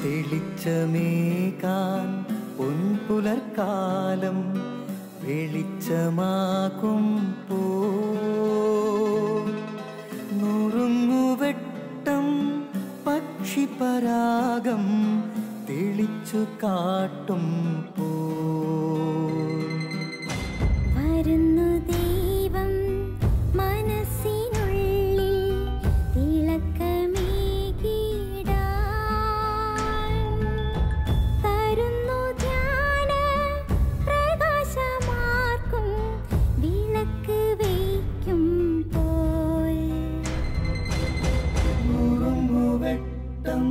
തെളിച്ചമേകാൻ പൊൻപുലർക്കാലം വെളിച്ചമാകുമ്പോ നുറുങ്ങുവെട്ടം പക്ഷിപരാഗം തെളിച്ചു കാട്ടും പോ വരുന്നു ദൈവം മനസ്സിനുള്ളിൽ തിളക്കമേകിടാൻ തരുന്നു ധ്യാന പ്രകാശമാർക്കും വിളക്ക് വയ്ക്കും പോൽ നുറുങ്ങുവെട്ടം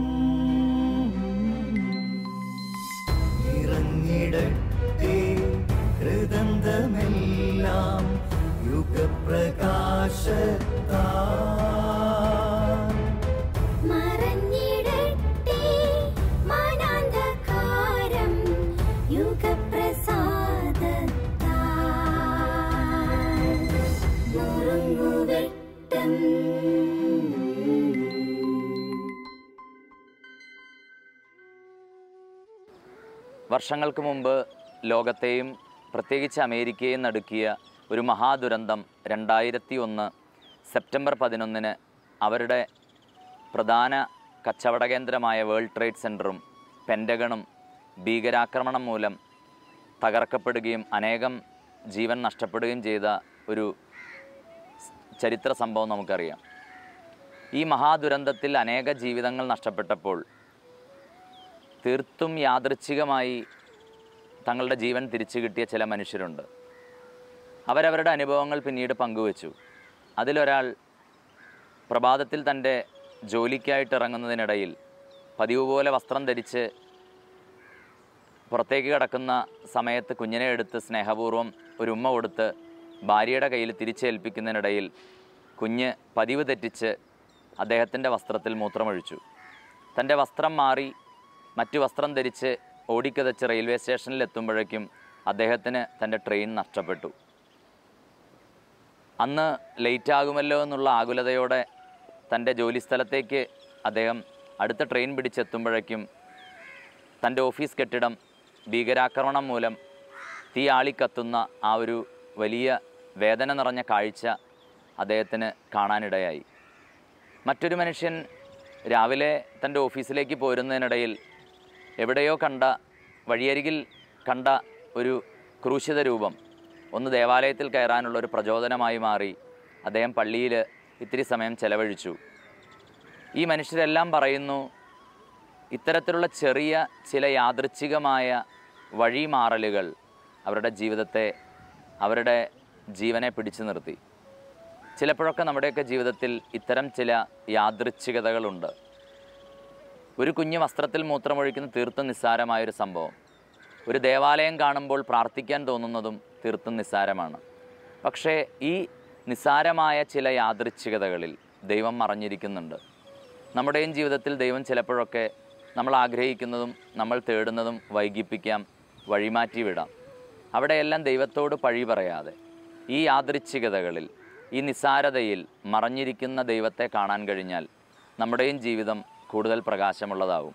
ഇറങ്ങിടട്ടെ ഹൃദന്തമെല്ലാം യുഗപ്രകാശത്താൽ മറഞ്ഞിടട്ടെ മനാന്ധകാരം യുഗപ്രസാദത്താൽ നുറുങ്ങുവെട്ടം. വർഷങ്ങൾക്ക് മുമ്പ് ലോകത്തെയും പ്രത്യേകിച്ച് അമേരിക്കയെയും നടുക്കിയ ഒരു മഹാദുരന്തം 2001 സെപ്റ്റംബർ 11 അവരുടെ പ്രധാന കച്ചവട കേന്ദ്രമായ വേൾഡ് ട്രേഡ് സെൻറ്ററും പെൻറ്റഗണും ഭീകരാക്രമണം മൂലം തകർക്കപ്പെടുകയും അനേകം ജീവൻ നഷ്ടപ്പെടുകയും ചെയ്ത ഒരു ചരിത്ര സംഭവം നമുക്കറിയാം. ഈ മഹാദുരന്തത്തിൽ അനേക ജീവിതങ്ങൾ നഷ്ടപ്പെട്ടപ്പോൾ തീർത്തും യാദൃച്ഛികമായി തങ്ങളുടെ ജീവൻ തിരിച്ചു കിട്ടിയ ചില മനുഷ്യരുണ്ട്. അവരവരുടെ അനുഭവങ്ങൾ പിന്നീട് പങ്കുവച്ചു. അതിലൊരാൾ പ്രഭാതത്തിൽ തൻ്റെ ജോലിക്കായിട്ട് ഇറങ്ങുന്നതിനിടയിൽ പതിവ് പോലെ വസ്ത്രം ധരിച്ച് പുറത്തേക്ക് കിടക്കുന്ന സമയത്ത് കുഞ്ഞിനെ എടുത്ത് സ്നേഹപൂർവ്വം ഒരു ഉമ്മ കൊടുത്ത് ഭാര്യയുടെ കയ്യിൽ തിരിച്ചേൽപ്പിക്കുന്നതിനിടയിൽ കുഞ്ഞ് പതിവ് തെറ്റിച്ച് അദ്ദേഹത്തിൻ്റെ വസ്ത്രത്തിൽ മൂത്രമൊഴിച്ചു. തൻ്റെ വസ്ത്രം മാറി മറ്റു വസ്ത്രം ധരിച്ച് ഓടിക്കതച്ച് റെയിൽവേ സ്റ്റേഷനിൽ എത്തുമ്പോഴേക്കും അദ്ദേഹത്തിന് തൻ്റെ ട്രെയിൻ നഷ്ടപ്പെട്ടു. അന്ന് ലേറ്റാകുമല്ലോ എന്നുള്ള ആകുലതയോടെ തൻ്റെ ജോലിസ്ഥലത്തേക്ക് അദ്ദേഹം അടുത്ത ട്രെയിൻ പിടിച്ചെത്തുമ്പോഴേക്കും തൻ്റെ ഓഫീസ് കെട്ടിടം ഭീകരാക്രമണം മൂലം തീ ആളിക്കത്തുന്ന ആ ഒരു വലിയ വേദന നിറഞ്ഞ കാഴ്ച അദ്ദേഹത്തിന് കാണാനിടയായി. മറ്റൊരു മനുഷ്യൻ രാവിലെ തൻ്റെ ഓഫീസിലേക്ക് പോരുന്നതിനിടയിൽ എവിടെയോ കണ്ട വഴിയരികിൽ കണ്ട ഒരു ക്രൂശിത രൂപം ഒന്ന് ദേവാലയത്തിൽ കയറാനുള്ള ഒരു പ്രചോദനമായി മാറി. അദ്ദേഹം പള്ളിയിൽ ഇത്തിരി സമയം ചെലവഴിച്ചു. ഈ മനുഷ്യരെല്ലാം പറയുന്നു, ഇത്തരത്തിലുള്ള ചെറിയ ചില യാദൃച്ഛികമായ വഴിമാറലുകൾ അവരുടെ ജീവിതത്തെ, അവരുടെ ജീവനെ പിടിച്ചു നിർത്തി. ചിലപ്പോഴൊക്കെ നമ്മുടെയൊക്കെ ജീവിതത്തിൽ ഇത്തരം ചില യാദൃച്ഛികതകളുണ്ട്. ഒരു കുഞ്ഞ് വസ്ത്രത്തിൽ മൂത്രമൊഴിക്കുന്ന തീർത്തും നിസ്സാരമായൊരു സംഭവം. ഒരു ദേവാലയം കാണുമ്പോൾ പ്രാർത്ഥിക്കാൻ തോന്നുന്നതും തീർത്തും നിസ്സാരമാണ്. പക്ഷേ ഈ നിസ്സാരമായ ചില യാദൃച്ഛികതകളിൽ ദൈവം മറഞ്ഞിരിക്കുന്നുണ്ട്. നമ്മുടെയും ജീവിതത്തിൽ ദൈവം ചിലപ്പോഴൊക്കെ നമ്മൾ ആഗ്രഹിക്കുന്നതും നമ്മൾ തേടുന്നതും വൈകിപ്പിക്കാം, വഴിമാറ്റി വിടാം. അവിടെയെല്ലാം ദൈവത്തോട് പഴി പറയാതെ ഈ യാദൃച്ഛികതകളിൽ, ഈ നിസ്സാരതയിൽ മറഞ്ഞിരിക്കുന്ന ദൈവത്തെ കാണാൻ കഴിഞ്ഞാൽ നമ്മുടെയും ജീവിതം കൂടുതൽ പ്രകാശമുള്ളതാവും.